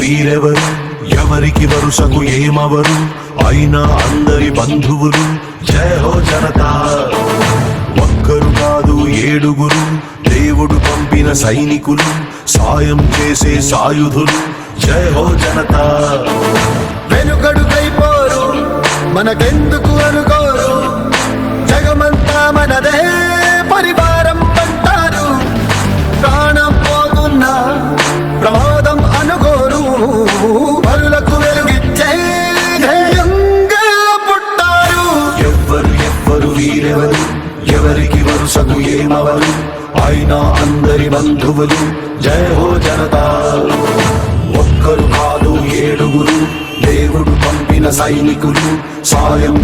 వీరెవరు, ఎవరికి వరుసకు ఏమవరు, అయినా అందరి బంధువులు. జయ హో జనతా. ఒక్కరు కాదు ఏడుగురు, దేవుడు పంపిన సైనికులు, సాయం చేసే సాయుధులు. జయ హో జనతా. వెనుకడుకైపోరు, మనకెందుకు అనుకోరు, జగమంతా మనదే పరివారం అంటారు. ప్రాణం పోతున్నా ప్రమాదం అనుకోరు, పరులకు వెలుగిచ్చే ధైర్యంగా పుట్టారు. ఎవ్వరు వీరెవరు, ఎవరికి వరుసకు ఏమవరు, అయినా అందరి బంధువులు. జయ హో జనతా. ఒక్కరు కాదు ఏడుగురు, దేవుడు పంపిన సైనికులు, సాయం